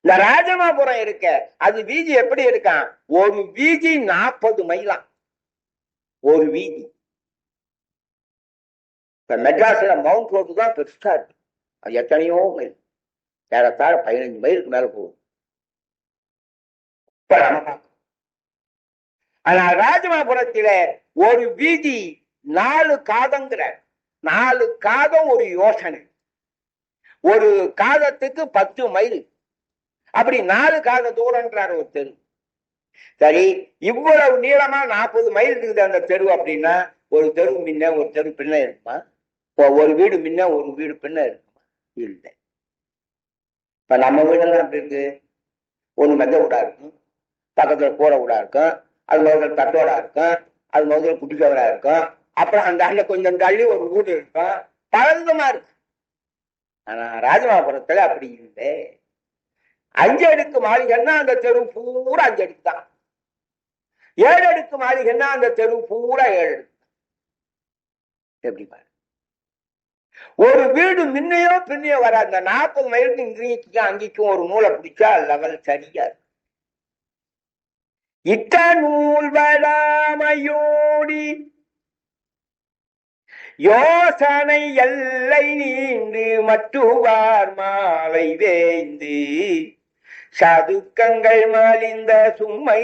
இந்த ராஜமாபுரம் இருக்க அது வீதி எப்படி இருக்கான்? ஒரு வீதி 40 மைலாம் ஒரு வீதி. இப்ப மெட்ராஸ்ல மவுண்ட் ரோடு தான் பெருசா இருக்கு. அது எத்தனையோ மைல், ஏறத்தாழ 15 மைலுக்கு மேல போகும். ஆனா ராஜமாபுரத்தில ஒரு வீதி 4 காதங்கிற 4 காதம் ஒரு யோசனை. ஒரு காதத்துக்கு 10 மைல், அப்படி 4 காத தூரம்ன்றார் ஒரு தெரு. சரி, இவ்வளவு நீளமா 40 மைல் இருக்குது அந்த தெரு அப்படின்னா ஒரு தெரு முன்ன ஒரு தெரு பின்ன இருக்குமா? ஒரு வீடு முன்ன ஒரு வீடு பின்ன இருக்குமா? இல்லை. இப்ப நம்ம வீடெல்லாம் எப்படி இருக்கு? ஒண்ணு மெத்த வீடா இருக்கும், பக்கத்துல கூரை வீடா இருக்கும், அது முதல்ல தட்டோடா இருக்கும், அது முதல்ல குட்டிக்கவரா இருக்கும், அப்புறம் அந்த அண்ண கொஞ்சம் தள்ளி ஒரு வீடு இருக்கும், பழந்தமா இருக்கு. ஆனா ராஜமாபுரத்துல அப்படி இல்லை. 5 அடுக்கு மாளிகைன்னா அந்த தெரு பூரா 5 அடுக்கு தான். 7 அடுக்கு மாளிகைன்னா அந்த தெரு பூரா 7 அடுக்கு. எப்படி பாரு, ஒரு வீடு முன்னையோ பின்னையோ வராது. அந்த 40 மைலுக்கு இங்கேயும் அங்கேயும் ஒரு நூலை பிடிச்சா லெவல் சரியா இருக்கு. இட்ட நூல் வடாமையோடி யோசனை எல்லை நீண்டு மட்டுவார் மாலை வேந்து சதுக்கங்கள் மலிந்த சும்மை.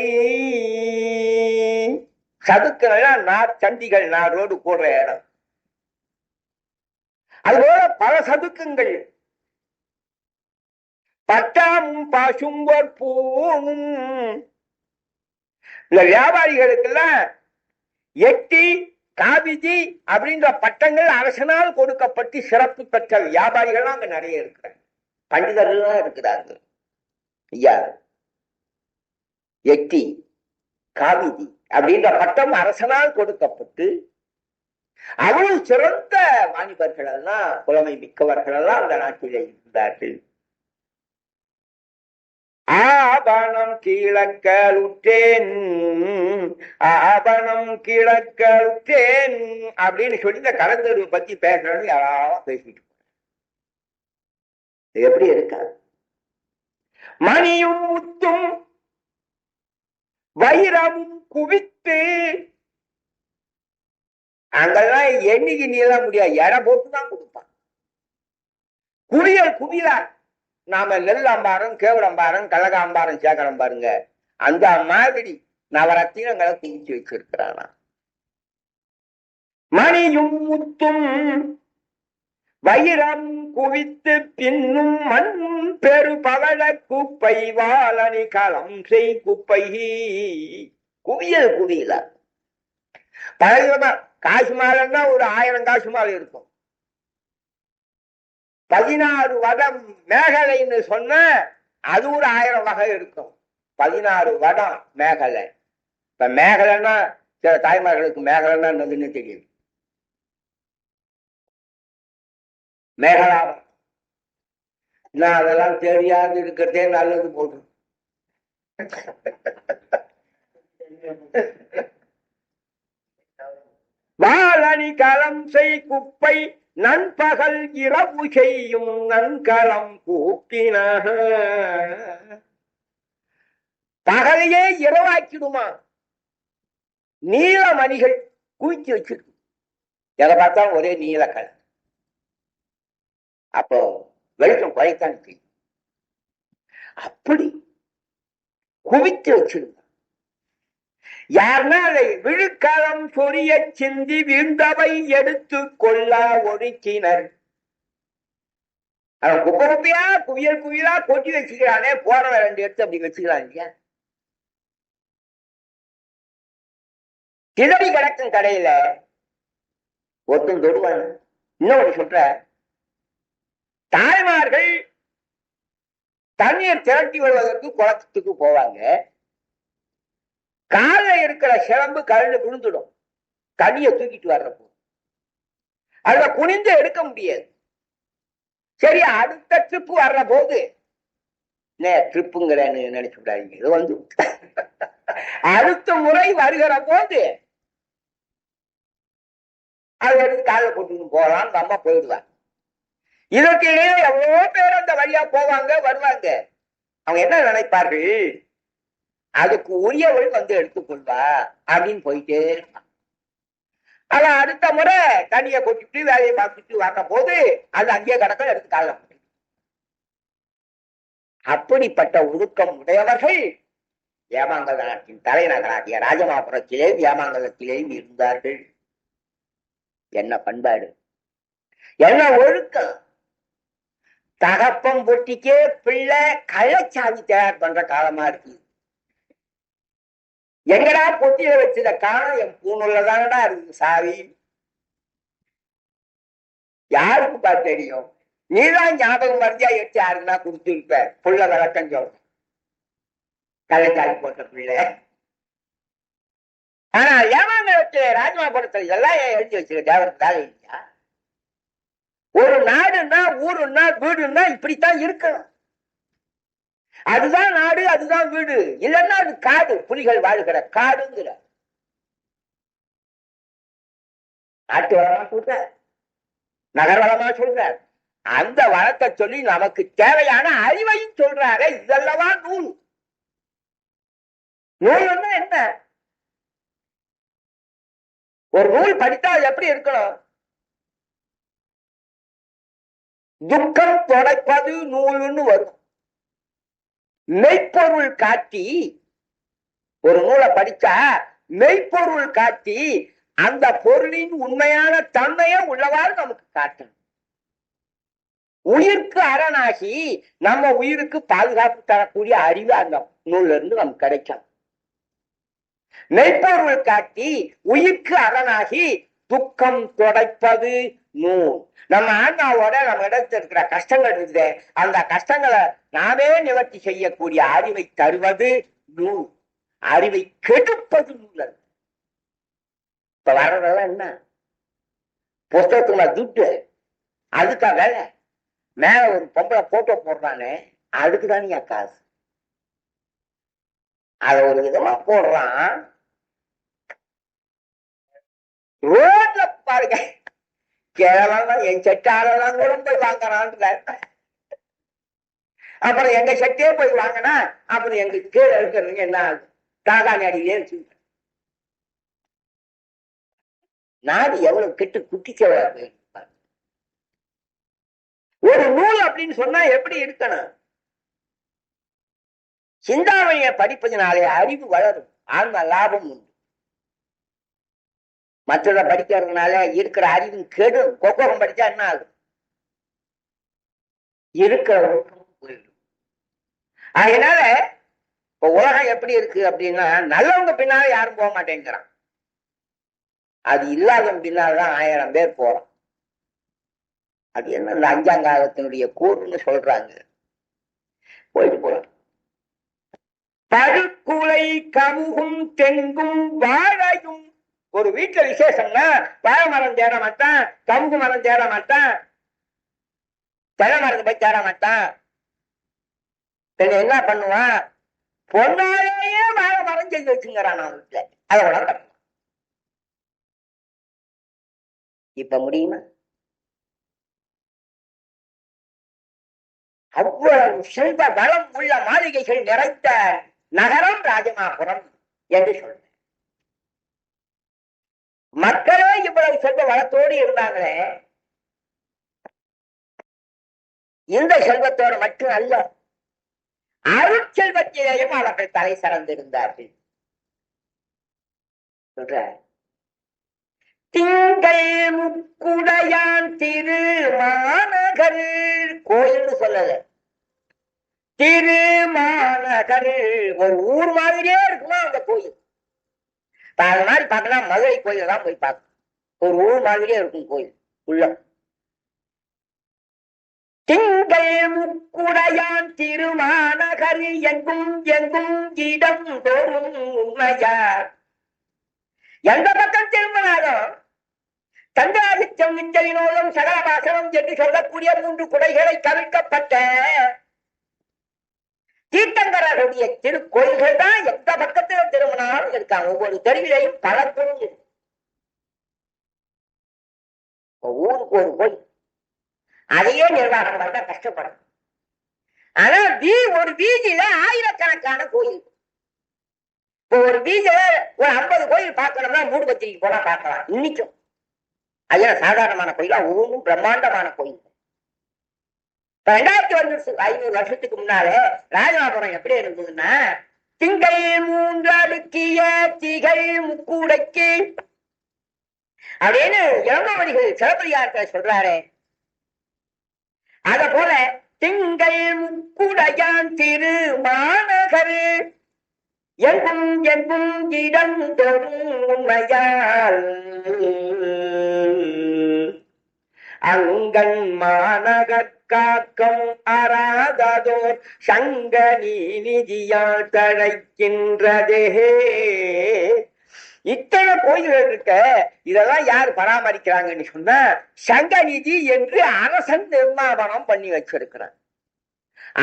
சதுக்கங்கள்லாம் சண்டிகள் நாடோடு கூடுற இடம். அதுபோல பல சதுக்கங்கள். பட்டாமும் பாசும்பொற் பூவும். இந்த வியாபாரிகளுக்கெல்லாம் எட்டி காவிதி அப்படின்ற பட்டங்கள் அரசனால் கொடுக்கப்பட்டு சிறப்பு பெற்ற வியாபாரிகள் அங்க நிறைய இருக்கிறாங்க. பண்டிதர்கள் இருக்கிறார்கள். ஐயா, எட்டி காவிதி அப்படின்ற பட்டம் அரசனால் கொடுக்கப்பட்டு அவ்வளவு சிறந்த வாணிபர்கள் எல்லாம், புலமை மிக்கவர்கள் எல்லாம் அந்த நாட்டிலே இருந்தார்கள். ஆபணம் கிழக்கலுற்றேன், ஆபணம் கிழக்கலுற்றேன் அப்படின்னு சொல்லி இந்த கலந்தருவை பத்தி பேசுறேன்னு யாராவது பேசிட்டு எப்படி இருக்கா? மணியும் முத்தும் வைரமும் குவித்து, அங்கெல்லாம் எண்ணிக்கை நீளம் முடியாது, எடை போட்டுதான் கொடுப்பான். குவியல் குவியலா. நாம நெல் அம்பாரம், கேவல் அம்பாரம், கழக அம்பாரம் சேர்க்கிறோம் பாருங்க, அந்த மாதிரி நவரத்தினங்களை குவிச்சு வச்சிருக்கிறானா. மணியும் முத்தும் வைரம் குவித்து பின்னும் மண் பெரு பவள குப்பை வாழனி களம் செய் குப்பை. குவியல் குவியல. பழகமா காசு மாலைன்னா ஒரு 1000 காசு மாலை இருக்கும். 16 வடம் மேகலைன்னு சொன்ன அது ஒரு 1000 வகை இருக்கும். 16 வடம் மேகலை. இப்ப மேகலைன்னா சில தாய்மார்களுக்கு மேகலைன்னா என்னதுன்னு தெரியும். மேகலாபம் நான் அதெல்லாம் தெரியாது இருக்கிறதே நல்லது போட்டு. வாழனி களம் செய் குப்பை நண்பகல் இரவு செய்யும் நன்கலம் கூட்டின. பகலையே இரவாக்கிடுமா நீலமணிகள் குவிச்சு வச்சிருக்கு. எதை பார்த்தா ஒரே நீலக்கல். அப்போ வெளிச்சம் குறைத்தான் தெரியும். அப்படி குவித்து வச்சிருந்த யாருன்னா அதை விழுக்காலம் சொரிய சிந்தி வீழ்ந்தவை எடுத்து கொள்ளா ஒடுக்கினர். அவன் குப்பை குப்பையா குவியல் குவியலா கொட்டி வச்சுக்கிறானே, போற 2 எடுத்து அப்படி வச்சுக்கிறான் இல்லையா? கிளறி கிடக்கும் கடையில ஒருத்தன் தொடுவான். இன்னொரு சொல்ற, தாய்மார்கள் தண்ணீர் திரட்டி வருவதற்கு குளத்துக்கு போவாங்க. கால இருக்கிற சிலம்பு கழுந்து விழுந்துடும் தண்ணியை தூக்கிட்டு வர்றப்போ. அதுல குனிந்து எடுக்க முடியாது. சரி, அடுத்த ட்ரிப்பு வர்ற போது ட்ரிப்புங்கிறேன்னு நினைச்சு விடாதீங்க, இது வந்து அடுத்த முறை வருகிற போது அது எடுத்து கால போட்டு போலாம், நம்ம போயிடுவாங்க. இதற்கு இடையே எவ்வளவோ பேர் அந்த வழியா போவாங்க வருவாங்க. அவங்க என்ன நினைப்பார்கள், அதுக்கு உரியவள் வந்து எடுத்துக்கொள்வா அப்படின்னு போயிட்டே இருப்பான். ஆனா அடுத்த முறை தண்ணியை கொட்டிட்டு வேலையை பார்த்துட்டு வர்ற போது அது அங்கேயே கடக்க எடுத்து காலம். அப்படிப்பட்ட ஒழுக்கம் உடையவர்கள் ஏமாங்கல நாட்டின் தலைநகராகிய ராஜமாபுரத்திலேயும் ஏமாங்கலத்திலேயும் இருந்தார்கள். என்ன பண்பாடு, என்ன ஒழுக்கம்! தகப்பம் பொட்டிக்கே பிள்ளை கள்ளச்சாவி தயார் பண்ற காலமா இருக்கு. எங்கடா பொட்டியில வச்சத காலம், என் பூணுள்ளதானடா இருக்கு சாவி. யாருக்கு பார்த்து தெரியும்? நீதான் ஞாபகம் மருந்தியா எடுத்து யாருன்னா கொடுத்துருப்ப. புள்ள விளக்கம் சொல்ற, கள்ளச்சாவி போட்ட பிள்ளை. ஆனா ஏமாங்கலத்து ராஜமாபுரத்துல இதெல்லாம் எழுதி வச்சிருக்க தேவரத்தால இல்லையா? ஒரு நாடுன்னா ஊருன்னா வீடுன்னா இப்படித்தான் இருக்கணும். அதுதான் நாடு, அதுதான் வீடு. இல்லைன்னா அது காடு, புலிகள் வாழ்கிற காடுங்கிற. நாட்டு வளமா சொல்ற, நகர் வளமா சொல்ற, அந்த வளத்தை சொல்லி நமக்கு தேவையான அறிவையும் சொல்றாரு. இதெல்லவா நூல். நூல்னா என்ன? ஒரு நூல் படித்தா எப்படி இருக்கணும்? துக்கம் தொடைப்பது நூல்னு வரும். மெய்ப்பொருள் காட்டி ஒரு நூலை படிச்சா மெய்ப்பொருள் காட்டி அந்த பொருளின் உண்மையான தன்மையை உள்ளவாறு நமக்கு காட்டணும். உயிருக்கு அரணாகி நம்ம உயிருக்கு பாதுகாப்பு தரக்கூடிய அறிவு அந்த நூல்ல இருந்து நமக்கு கிடைக்கும். மெய்ப்பொருள் காட்டி உயிருக்கு அரணாகி துக்கம் தொடைப்பது நூல். நம்ம ஆன்மாவோட நம்ம இடத்துல இருக்கிற கஷ்டங்கள் இருக்குது, அந்த கஷ்டங்களை நாமே நிவர்த்தி செய்யக்கூடிய அறிவை தருவது நூல். அறிவை கெடுப்பது நூல். இப்ப வர்றதெல்லாம் என்ன? புஸ்தகத்துக்குள்ள துட்டு, அதுக்கா வேலை. மேல ஒரு பொம்பளை போட்டோ போடுறானே, அதுக்குதானே காசு. அத ஒரு விதமா போடுறான். ரோட்ல பாருங்க, கேவலம் என் செட்டாரெல்லாம் கூட போய் வாங்குறான்ற. அப்புறம் எங்க செட்டே போய் வாங்கினா அப்புறம் எங்க கீழே இருக்கிறவங்க என்ன ஆகுது? தாகாணி அடியிலே வச்சு நாடு எவ்வளவு கெட்டு குட்டிக்க. ஒரு நூல் அப்படின்னு சொன்னா எப்படி இருக்கணும்? சிந்தாமணியை படிப்பதனாலே அறிவு வளரும், ஆன்ம லாபம் உண்டு. மற்றதை படிக்கிறதுனால இருக்கிற அறிவு கெடும். கொக்கோகம் படிச்சா என்ன ஆகும்? இருக்கிற ஒழுக்கமும் போயிடும். அதனால இப்ப உலகம் எப்படி இருக்கு அப்படின்னா, நல்லவங்க பின்னால யாரும் போக மாட்டேங்கிறான். அது இல்லாதவங்க பின்னால்தான் 1000 பேர் போறான். அது என்ன, இந்த அஞ்சாங்காலத்தினுடைய கூறுன்னு சொல்றாங்க. போயிட்டு போறான். பருக்குலை கமுகும் தெங்கும் வாழையும். ஒரு வீட்டுல விசேஷம்னா வாழை மரம் தேட மாட்டான், கமுகு மரம் தேட மாட்டான், பழ மரத்தை போய் தேட மாட்டான். என்ன பண்ணுவான்? பொன்னாலேயே வாழை மரம் செஞ்சு வச்சுங்கிறான் வீட்டுல. அதை உணர்ந்த இப்ப முடியுமா? அவ்வளவு செல்வ வளம் உள்ள மாளிகைகள் நிறைந்த நகரம் ராஜமாபுரம் என்று சொல்றேன். மக்களே இவ்வளவு செல்வ வளத்தோடு இருந்தாங்களே, இந்த செல்வத்தோடு மட்டும் அல்ல, அருட்செல்வத்திலேயும் அவர்கள் தலை சிறந்திருந்தார்கள். சொல்ற திங்கள் முக்குடையான் திருமாநகர் கோயில்னு சொல்லல, திருமாநகர். ஒரு ஊர் மாதிரியே இருக்குமா அந்த கோயில். அது மாதிரி பார்க்கலாம், மதுரை கோயில தான் போய் பார்க்கணும். ஒரு ஊர் மாதிரியே இருக்கும் கோயில் உள்ள. திங்கள் முக்குடையான் திருமாநகர் எங்கும் எங்கும் இடம் தோறும் உண்மையார். எந்த பக்கம் திரும்பினாலும் தந்தாதித்யம் நிச்சயினோடும் சகலபாசனம் என்று சொல்லக்கூடிய 3 குடைகளை தவிர்க்கப்பட்ட தீர்த்தங்கரருடைய திருக்கோயில்கள் தான் எந்த பக்கத்தில் திரும்பினாலும் இருக்காங்க. ஒவ்வொரு தெருவிலையும் பல கோயில். ஊருக்கு ஒரு கோயில். அதையே நிர்வாகம் பண்ண கஷ்டப்படும். ஆனா ஒரு வீதியில ஆயிரக்கணக்கான கோயில். இப்போ ஒரு வீதியில ஒரு 50 கோயில் பார்க்கணும்னா மூடுபத்திரிக்கு போனா பார்க்கலாம். இன்னைக்கும் அதெல்லாம் சாதாரணமான கோயிலா, ஒவ்வொன்றும் பிரம்மாண்டமான கோயில். 2500 வருஷத்துக்கு முன்னாலே ராஜமாபுரம் எப்படி இருந்ததுன்னா, திங்கள் 3 அடுக்கிய திகழ் முக்கூடைக்கு அப்படின்னு இளமவடிகள் சிலப்பதிகாரத்தை சொல்றாரு. அத போல திங்கள் முக்குடையான் திரு மாநகர் எங்கும் எங்கும் இடம் தோறும் உண்மையால் அங்கன் மாநகர் காக்கம் அறாததோர் சங்க நீதியால் தழைக்கின்றதே. இத்தனை கோயில்கள் இருக்க, இதெல்லாம் யார் பராமரிக்கிறாங்கன்னு சொன்னா சங்கநிதி என்று அரசன் நிர்மாணம் பண்ணி வச்சிருக்கிறான்.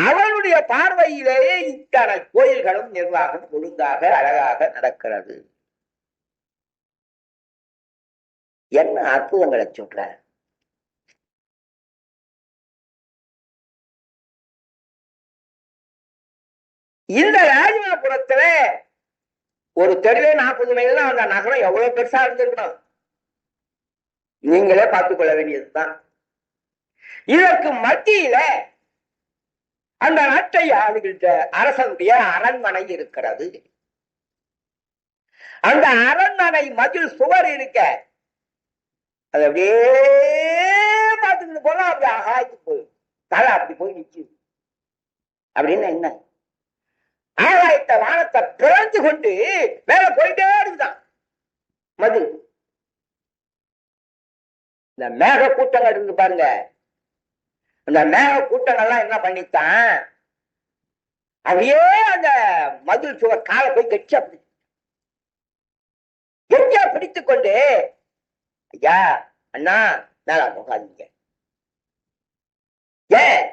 அவனுடைய பார்வையிலேயே இத்தனை கோயில்களும் நிர்வாகம் ஒழுங்காக அழகாக நடக்கிறது. என்ன அற்புதங்களை சொல்ற. இந்த ராஜமாபுரத்துல ஒரு தெருவே 40 மைல் தான். அந்த நகரம் எவ்வளவு பெருசா இருந்திருக்கணும் நீங்களே பார்த்துக் கொள்ள வேண்டியதுதான். இதற்கு மத்தியில அந்த நாட்டை ஆளுகின்ற அரசனுடைய அரண்மனை இருக்கிறது. அந்த அரண்மனை மதில் சுவர் இருக்க, அது அப்படியே பார்த்துக்கிட்டு போனா அப்படி ஆகாய்த்து போய் தலை அப்படி போய் நிற்கும். அப்படின்னு என்ன, ஆகாயத்தை வானத்தை பிறந்து கொண்டு மேல போயிட்டே இருக்குதான் மதில். இந்த மேக கூட்டங்கள் இருந்து பாருங்க, அந்த மேக கூட்டங்கள்லாம் என்ன பண்ணித்தான், அப்படியே அந்த மதில் சுவர் காலை போய் கெட்டியா பிடித்துக் கொண்டு, ஐயா அண்ணா மேல போகாதீங்க. ஏன்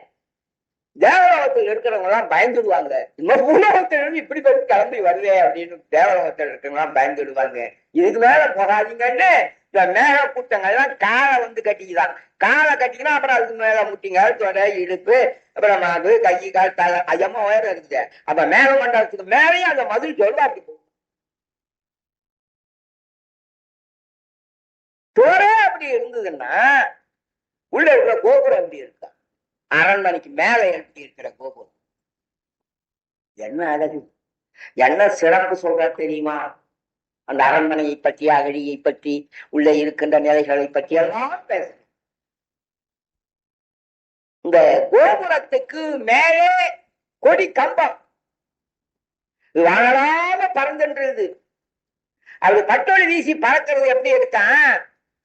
தேவலோகத்தில் இருக்கிறவங்க எல்லாம் பயந்துடுவாங்க, பூலோகத்திலிருந்து இப்படி பேர் கிளம்பி வருதே அப்படின்னு தேவலோகத்தில் இருக்கிறவங்க எல்லாம் பயந்துடுவாங்க, இதுக்கு மேல போகாதீங்கன்னு இந்த மேக கூட்டங்கள்லாம் காலை வந்து கட்டிக்குதான். காலை கட்டிக்கினா அப்புறம் அதுக்கு மேல முட்டிங்க தொடை இடுப்பு அப்புறம் அது கை கால் தலை ஐயமா உயரம் இருக்குது. அப்ப மேக மண்டலத்துக்கு மேலேயும் அந்த மதில் சொல்ல அப்படி போகும். தோரே அப்படி இருந்ததுன்னா உள்ள இருக்கிற கோபுரம் எப்படி இருக்கா, அரண்மனைக்கு மேல எப்படி இருக்கிற கோபுரம் என்ன அழகு, என்ன சிறப்பு சொல்ற தெரியுமா? அந்த அரண்மனையை பற்றி, அகழியை பற்றி, உள்ள இருக்கின்ற நிலைகளை பற்றி எல்லாம் பேச. இந்த கோபுரத்துக்கு மேலே கொடி கம்பம் வாழலாம பறந்துன்றது. அப்படி பட்டொலி வீசி பறக்கிறது எப்படி இருக்கான்,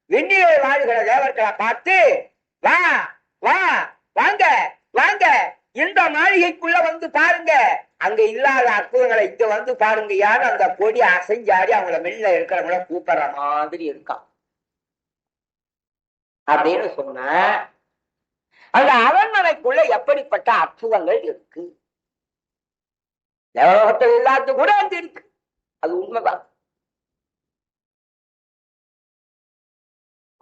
வெண்ணிலை வாழ்கிற தேவர்களை பார்த்து வா வா வாங்க வாங்க இந்த மாளிகைக்குள்ள வந்து பாருங்க, அங்க இல்லாத அற்புதங்களை இங்க வந்து பாருங்க, யாரும் அந்த கொடி அசைஞ்சாடி அவங்கள வெளில இருக்கிறவங்கள கூப்பிடுற மாதிரி இருக்கான் அப்படின்னு சொன்ன. அந்த அரண்மனைக்குள்ள எப்படிப்பட்ட அற்புதங்கள் இருக்கு, தேவலோகத்தில் இல்லாத கூட அங்க இருக்கு, அது உண்மைதான்.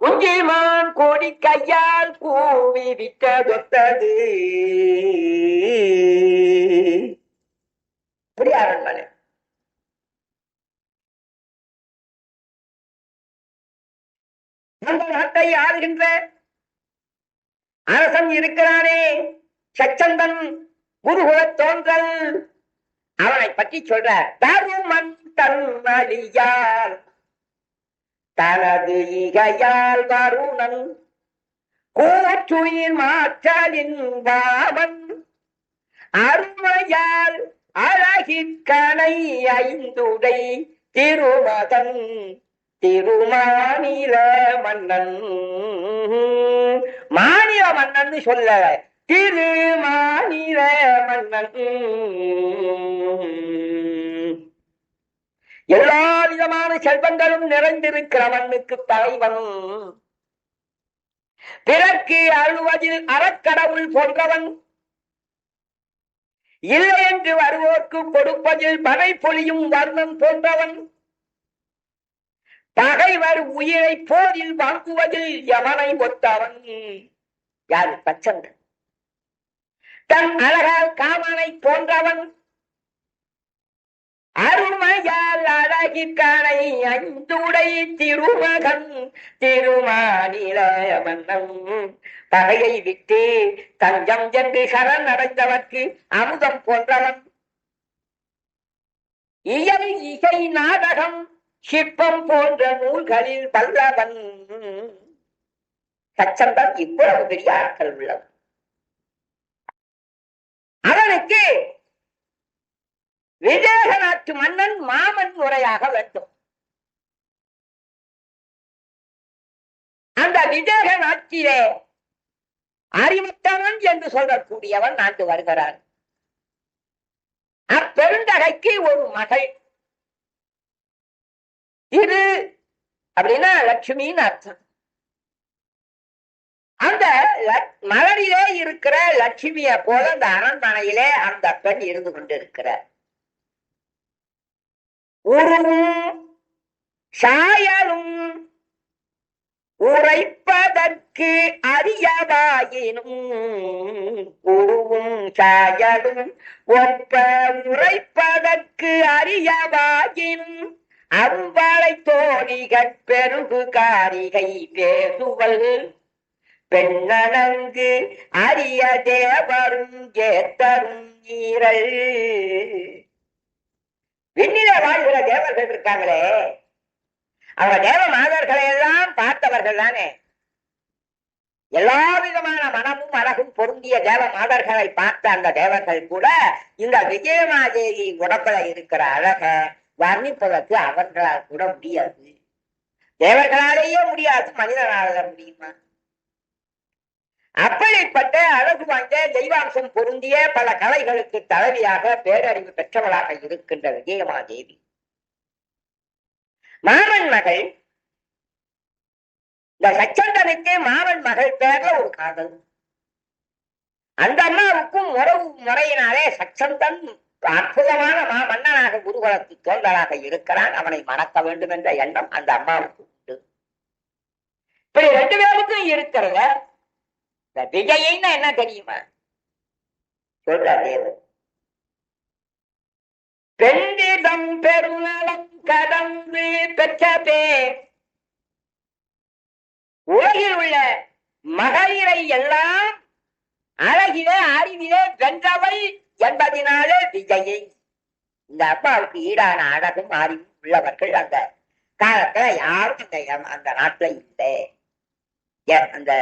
குஞ்சிமான் கோடி கையால் கூவி விட்டதொத்தது இப்படி அரண்மனை. அந்த நாட்டை ஆளுகின்ற அரசன் இருக்கிறானே சச்சந்தன் குருகுலத் தோன்றல், அவனை பற்றி சொல்ற. தருமன் தன் அழியார் தனது இகையால் வருணன் கூற்றுயின் மாற்றலின் வாமன் அருமையால் அழகிற்கனை ஐந்துடை திருமதன் திருமாநில மன்னன். மாநில மன்னன் சொல்ல, திருமாநில மன்னன். எல்லா விதமான செல்வங்களும் நிறைந்திருக்கிற மண்ணுக்கு தலைவன். பிறர்க்கு அழுவதில் அறக்கடவுள் போன்றவன். இல்லை என்று வருவோர்க்கு கொடுப்பதில் மழை பொழியும் வர்ணன் போன்றவன். பகைவர் உயிரை போரில் வாங்குவதில் யமனை ஒத்தவன். யாரு? தச்சன். தன் அழகால் காமனை போன்றவன் அருமையால் அழகிற்கானை ஐந்துடை திருமகன் திருமாநில மன்னன் பகையை விட்டு தஞ்சம் என்று சரண் அடைந்தவர்க்கு அமுதம் போன்றவன் இயல் இசை நாடகம் சிற்பம் போன்ற நூல்களில் வல்லவன். சச்சந்தன் இவ்வளவு பெரிய ஆட்கள் உள்ளவன். அவனுக்கு விதேக நாட்டு மன்னன் மாமன் முறையாக வேண்டும். அந்த விதேக நாட்டிலே அறிவுத்தவன் என்று சொல்லக்கூடியவன் நாட்டு வருகிறான். அப்பெருந்தகைக்கு ஒரு மகள். திரு அப்படின்னா லட்சுமின்னு அர்த்தம். அந்த மலரிலே இருக்கிற லட்சுமிய போல அந்த அரண்மனையிலே அந்த பெண் இருந்து கொண்டிருக்கிறார். உருவும் சாயலும் உரைப்பதற்கு அறியவாயினும் உருவும் சாயலும் ஒப்ப உரைப்பதற்கு அறியவாயினும் அவ்வாளை தோணிகள் பெருகு காரிகை பேசுவல் பெண்ணனங்கு அரிய தேவரும் ஏத்தரும் நீரல். விண்ணில வாழ்கிற தேவர்கள் இருக்காங்களே, அவங்க தேவ மாதர்களை எல்லாம் பார்த்தவர்கள் தானே. எல்லா விதமான மனமும் அழகும் பொருந்திய தேவ மாதர்களை பார்த்த அந்த தேவர்கள் கூட இந்த விஜயமாதேவி உடம்புல இருக்கிற அழக வர்ணிப்பதற்கு அவர்களால் கூட முடியாது. தேவர்களாலேயே முடியாது, மனிதனால முடியுமா? அப்படிப்பட்ட அழகு வாய்ந்த தெய்வாம்சம் பொருந்திய பல கலைகளுக்கு தலைவியாக பேரறிவு பெற்றவளாக இருக்கின்ற விஜயமாதேவி மாமன் மகள். இந்த சச்சந்தனுக்கு மாமன் மகள் பேர்ல ஒரு காதல். அந்த அம்மாவுக்கும் உறவு முறையினாலே சச்சந்தன் அற்புதமான மன்னனாக குருகுலத்து தோன்றலாக இருக்கிறான். அவனை மணக்க வேண்டும் என்ற எண்ணம் அந்த அம்மாவுக்கு உண்டு. இப்படி ரெண்டு பேருக்கும் இருக்கிறத இந்த விஜயின்னு என்ன தெரியுமா சொல்றாரு? பெண்டிதம் பெருநலம் கடந்து பெற்ற பேர் உலகில் உள்ள மகளிரை எல்லாம் அழகிலே அறிவிலே வென்றவை என்பதனாலே விஜயை. இந்த அம்மாவுக்கு ஈடான அழகும் அறிவும் உள்ளவர்கள் அந்த காலத்துல யாரும் அந்த நாட்டுல இல்லை, அந்த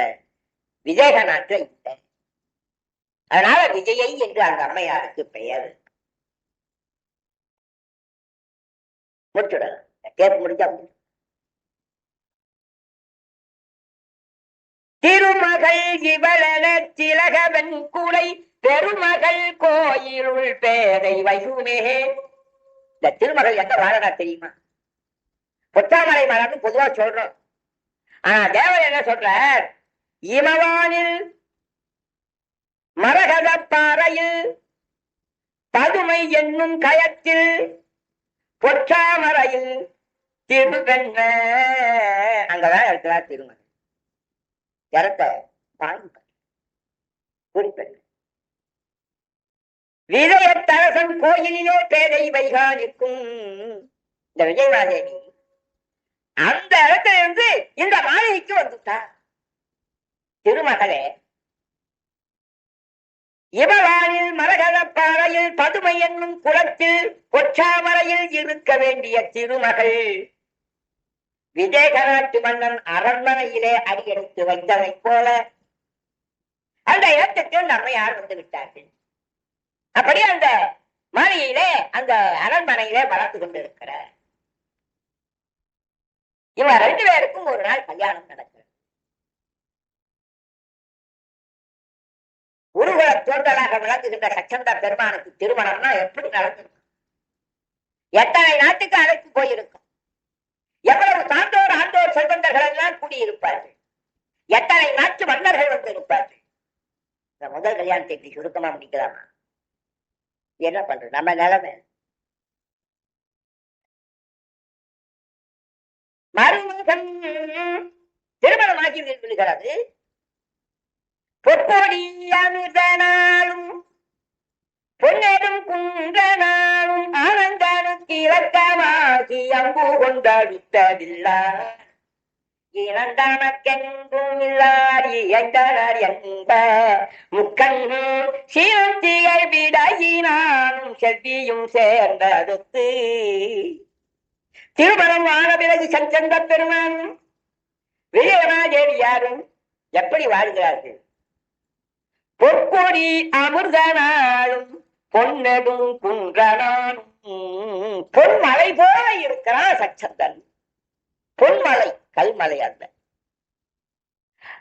விஜய நாட்டுல இல்லை. அதனால விஜயை என்று அந்த அம்மையாருக்கு பெயர். முடிச்சுடலாம், கேட்க முடிஞ்சா. திருமகள் இவளன திலகவன் கூடை பெருமகள் கோயிலுள் பேரை வைகுமே. இந்த திருமகள் எங்க வாழனா தெரியுமா? பொற்றாமலை மலர்னு பொதுவா சொல்றோம். ஆனா தேவர் என்ன சொல்றார்? இமவானில் மரகத பாறையில் பதுமை என்னும் கயத்தில் பொற்றாமரையில் திருவெண்ண. அங்கதான் இருக்கிறார் திருமகள். இடத்த குறிப்பிட்ட விஜயத்தரசன் கோயிலிலே பேரை வைகா நிற்கும் இந்த விஜயமாதேவி அந்த இடத்துல இருந்து இந்த மாளிகைக்கு வந்துட்டார். திருமகளே, இவளானில் மரகத பாறையில் பதுமை என்னும் குளத்தில் பொற்றாமரையில் இருக்க வேண்டிய திருமகள் விஜயநாட்டு மன்னன் அரண்மனையிலே அடியெடுத்து வைத்ததை போல அந்த இடத்துக்கு நம்மையார் வந்து விட்டார்கள். அப்படி அந்த மாளிகையிலே அந்த அரண்மனையிலே வளர்த்து கொண்டிருக்கிறார். இவங்க ரெண்டு பேருக்கும் ஒரு நாள் கல்யாணம் நடக்கிறது. குருகுல தோன்றலாக விளங்குகின்ற சச்சந்த பெருமானுக்கு திருமணம்னா எப்படி நடந்திருக்கும்? எத்தனை நாட்டுக்கு அழைத்து போயிருக்கும்? எவ்வளவு சான்றோர் ஆண்டோர் செல்வந்தர்கள் எல்லாம் கூடியிருப்பார்கள். எத்தனை நாட்டு மன்னர்கள் வந்து இருப்பார்கள். இந்த முதல் கல்யாணத்தை இப்படி சுருக்கமா முடிக்கலாமா? என்ன பண்றது நம்ம நிலைமை? மருமகன் திருமணமாகி விடுகிறது. பொற்கொடி அமிர்தனாலும் பொன்னடும் குன்றனாலும் ஆனந்தனுக்கு இலக்கமாகி அம்பு கொண்டடித்ததில்லா இனந்தனக்கெங்கும் இல்லார் இயந்தனர் என்ப முக்கண்ணு சீரத்திகள் விடையினானும் செல்வியும் சேர்ந்தடுத்து திருமணம் ஆன பிறகு சென்ற பெருமானும் விஜயமாதேவியாரும் எப்படி வாழ்கிறார்கள்? பொற்கொடி அமிர்தனாலும் பொன்னடும் குன்றனாலும் பொன்மலை போல இருக்கிறான் சச்சந்தன். பொன்மலை, கல்மலை அல்ல.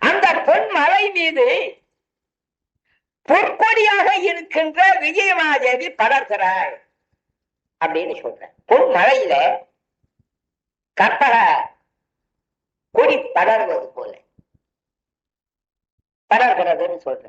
அந்த பொன்மலை மீது பொற்கொடியாக இருக்கின்ற விஜயமாதேவி படர்கிறாள் அப்படின்னு சொல்ற. பொன்மலையில கற்பக கொடி படர்வது போல படர்கிறதுன்னு சொல்ற.